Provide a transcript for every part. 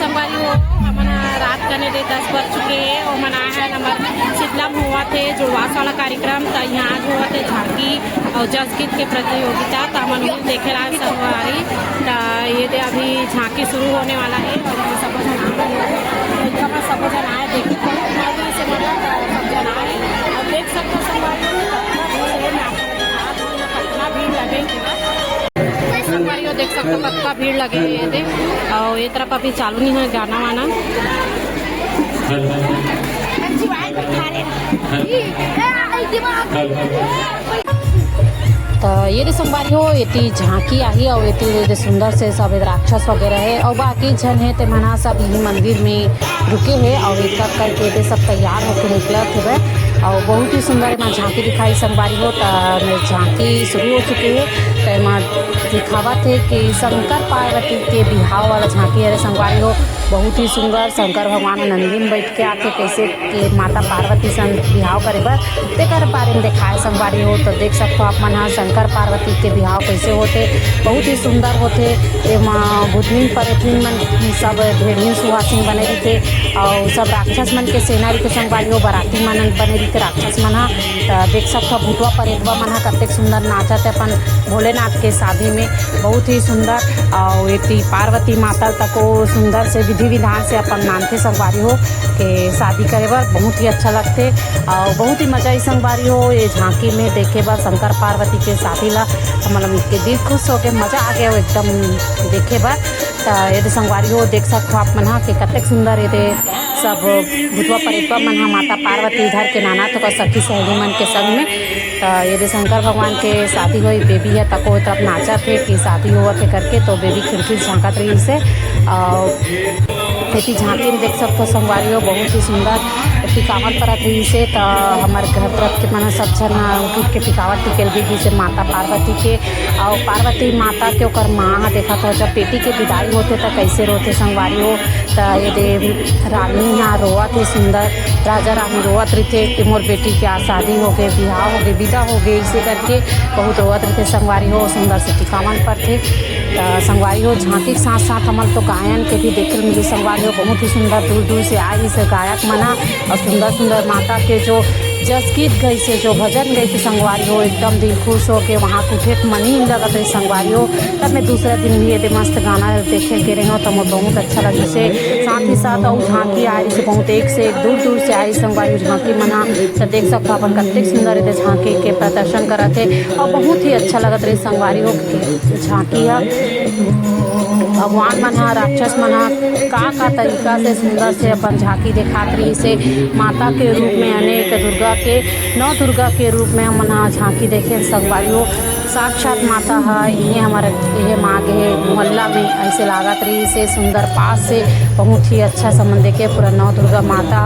संगवारी हो हमन रात करने दे 10 बज चुके हैं और मनाया है नंबर शीतलम हुआ थे जुड़वास वाला कार्यक्रम तो यहाँ आज हुआ थे झांकी और जस गीत के प्रतियोगिता तो हमन देखे रहा है संगवारी तो ये दे अभी झांकी शुरू होने वाला है और सब जन आए देखे से मतलब सब जन आए और देख सकते संगवारी कितना भीड़ लगे संगवारी देख सकते कत्ता भीड़ लगे ये दे और ये तरफ अभी चालू नहीं है गाना वाना तो ये संगवारी हो ये झांकी आई और ये सुंदर से सब राक्षस वगैरह है और बाकी जन है ते मना सब यही मंदिर में रुके हैं और एक करके सब तैयार होकर निकला थे और बहुत ही सुंदर में झांकी दिखाई संगवारी हो तो झांकी शुरू हो चुकी है तो माँ दिखावा थे कि शंकर पार्वती के बिहाव वाला झांकी है संगवारी हो बहुत ही सुंदर शंकर भगवान नंदी में बैठ के आके कैसे कि माता पार्वती से बिहाव करे बर तेकर बारे में दिखाए संगवारी हो तो देख सकते हो आप मन हाँ शंकर पार्वती के बिहाव कैसे होते बहुत ही सुंदर होते बुधवीन पर्यटन मन सब भेड़िन सुहासिन बने रही थे और सब राक्षस मन के सेनारी के संगवारी हो बाराती मन बने रही थे राक्षस मन तो देख सकते हो भूतवा परेतवा मन कतेक सुंदर नाचत अपन भोलेनाथ के शादी में बहुत ही सुंदर और ये पार्वती माता तक सुंदर से विधि विधान से अपन मानते संगवारी हो कि शादी करे बर बहुत ही अच्छा लगते और बहुत ही मजा ही संगवारी हो ये झांकी में देखे बर शंकर पार्वती के शादी ला मतलब इसके दिल खुश हो के मजा आ गया एकदम देखे बर तो ये संगवारी हो देख सकते हो आप मन कि कतेक सुंदर ये सब भूतवा परेतवा मन माता पार्वती इधर के नाना तो सखी सहेली मन के संग में तो ये शंकर भगवान के शादी हुई बेबी है तको तब नाचा थे कि शादी हुआ थे करके तो बेबी खिड़की झांकत रही से खेती झांकी में देख सकते हो संगवारी हो बहुत ही सुंदर टिकावट परत रही से तो हमारे घर तरफ के मन सब जन उठ के टिकावट टिकल भी से माता पार्वती के और पार्वती माता के ओकर माँ देखा था जब बेटी के विदाई होते तो कैसे रोते संगवारी हो तो ये रानी यहाँ रोवत है सुंदर राजा रानी रोवत रहते कि मोर बेटी के शादी हो गए बिहाव हो गए विदा हो गए इसे करके बहुत रोवत रहते संगवारी हो सुंदर से टिकावन पर थे संगवारी हो झांकी के साथ साथ हमारे तो गायन के भी देखे मिली संगवारी हो बहुत ही सुंदर दूर दूर से आई से गायक मना और सुंदर सुंदर माता के जो जस गीत गई से जो भजन गई थे संगवारी हो एकदम दिल खुश हो के वहाँ कुठे मन ही लगत रही संगवारी हो तब मैं दूसरा दिन भी ये मस्त गाना देखे के रही हूँ तो मैं बहुत अच्छा लगी से साथ ही साथ और झांकी आई से बहुत एक से एक दूर दूर से आई संगवारी झांकी मना तो देख सकते हो अपन कतेक सुंदर थे झांकी के प्रदर्शन करा थे और बहुत ही अच्छा लगत रही संगवारी हो झांकी है भगवान मना राक्षस मना का तरीका से सुंदर से अपन झांकी दिखात रही से माता के रूप में अनेक दुर्गा के नौ दुर्गा के रूप में हम मना झांकी देखे संगवारी हो साक्षात माता है ये हमारे ये माँग है मोहल्ला में ऐसे लागत रही से सुंदर पास से बहुत ही अच्छा संबंध देखे पूरा नौ दुर्गा माता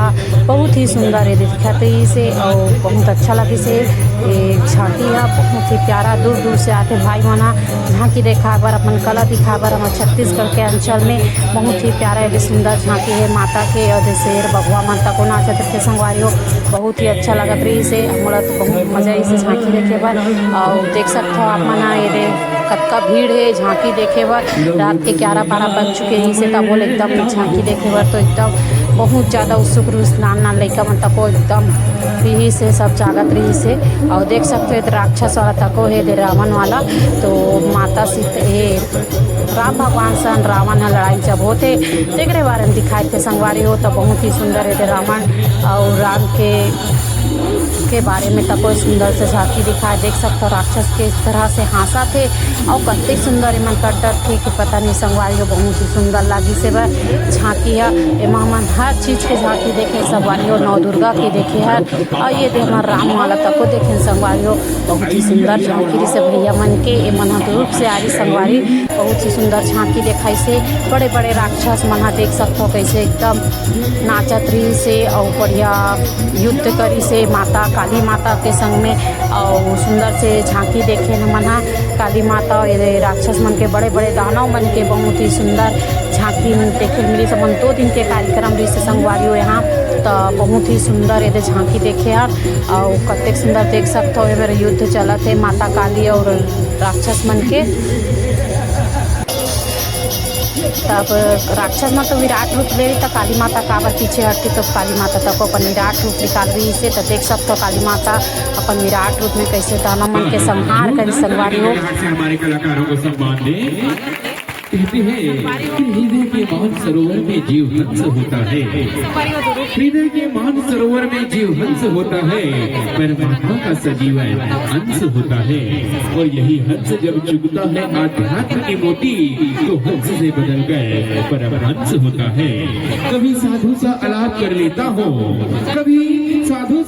बहुत ही सुंदर है दिखत रही से और बहुत अच्छा लगे से ये झांकी है बहुत ही प्यारा दूर दूर से आते भाई मना झांकी देखा बर अपन कला दिखा बर हमारे छत्तीसगढ़ के अंचल में बहुत ही प्यारा है सुंदर झांकी है माता के और शेर बगवा माता को नाचत के संगवारी हो बहुत ही अच्छा लगत रही से हमारा तो बहुत मजा से झांकी देखे बर और देख सकते हो आप मना ये कतका भीड़ है झांकी देखे बर रात के 11-12 बज चुके हैं से तब बोले एकदम झांकी देखे बर तो एकदम बहुत ज़्यादा उत्सुक रूस नान लड़का मन तको एकदम भी से सब जागत रही से और देख सकते हो राक्षस वाला तको है दे रावण वाला तो माता सीता राम भगवान सन रावण लड़ाई जब होते तेरे बारे में दिखाए थे संगवारी हो तो बहुत ही सुंदर है रावण और राम के बारे में तको सुंदर से झांकी दिखाए देख सकते हो राक्षस के इस तरह से हाँसा थे और कत्ते सुंदर मन का डर थे कि पता नहीं संगवारी हो बहुत ही सुंदर लगी से वह झांकी है एमा हम हर चीज़ के झांकी देखे संगवारी हो नौ दुर्गा की देखे है और ये दे हमारे राम वाला तको देखे संगवारी हो बहुत ही सुंदर झांकी से भैया मन के मन रूप से आ रही संगवारी बहुत ही सुंदर झांकी दिखाई से बड़े बड़े राक्षस मना देख सकते हो कैसे एकदम नाचत रही से और बढ़िया युद्ध करी से माता काली माता के संग में और सुंदर से झांकी देखे न मना काली माता ये राक्षस मन के बड़े बड़े दानव मन के बहुत ही सुंदर झांकी देखे मिली सब 2 दिन के कार्यक्रम रही से संगवारी हो यहाँ तो बहुत ही सुंदर ये झांकी देखे यार और कतेक सुंदर देख सकते हो मेरे युद्ध चलत है माता काली और राक्षस मन के तब राक्षस में तो विराट रूप ले तो काली माता काबर पीछे हटती, तो काली माता तक अपन विराट रूप निकाल रही से। तो देख सकते हो काली माता अपन विराट रूप में कैसे दानव मन के संहार कर संगवारी हो। हमारे कलाकारों को सम्मान दे। कहते हैं कि हृदय के मान सरोवर में जीव हंस होता है, हृदय के मान सरोवर में जीव हंस होता है, परमात्मा का सजीवन हंस होता है। और यही हंस जब चुगता है आध्यात्म की मोती, तो हंस से बदल गए परमहंस होता है। कभी साधु सा आलाप कर लेता हूँ, कभी साधु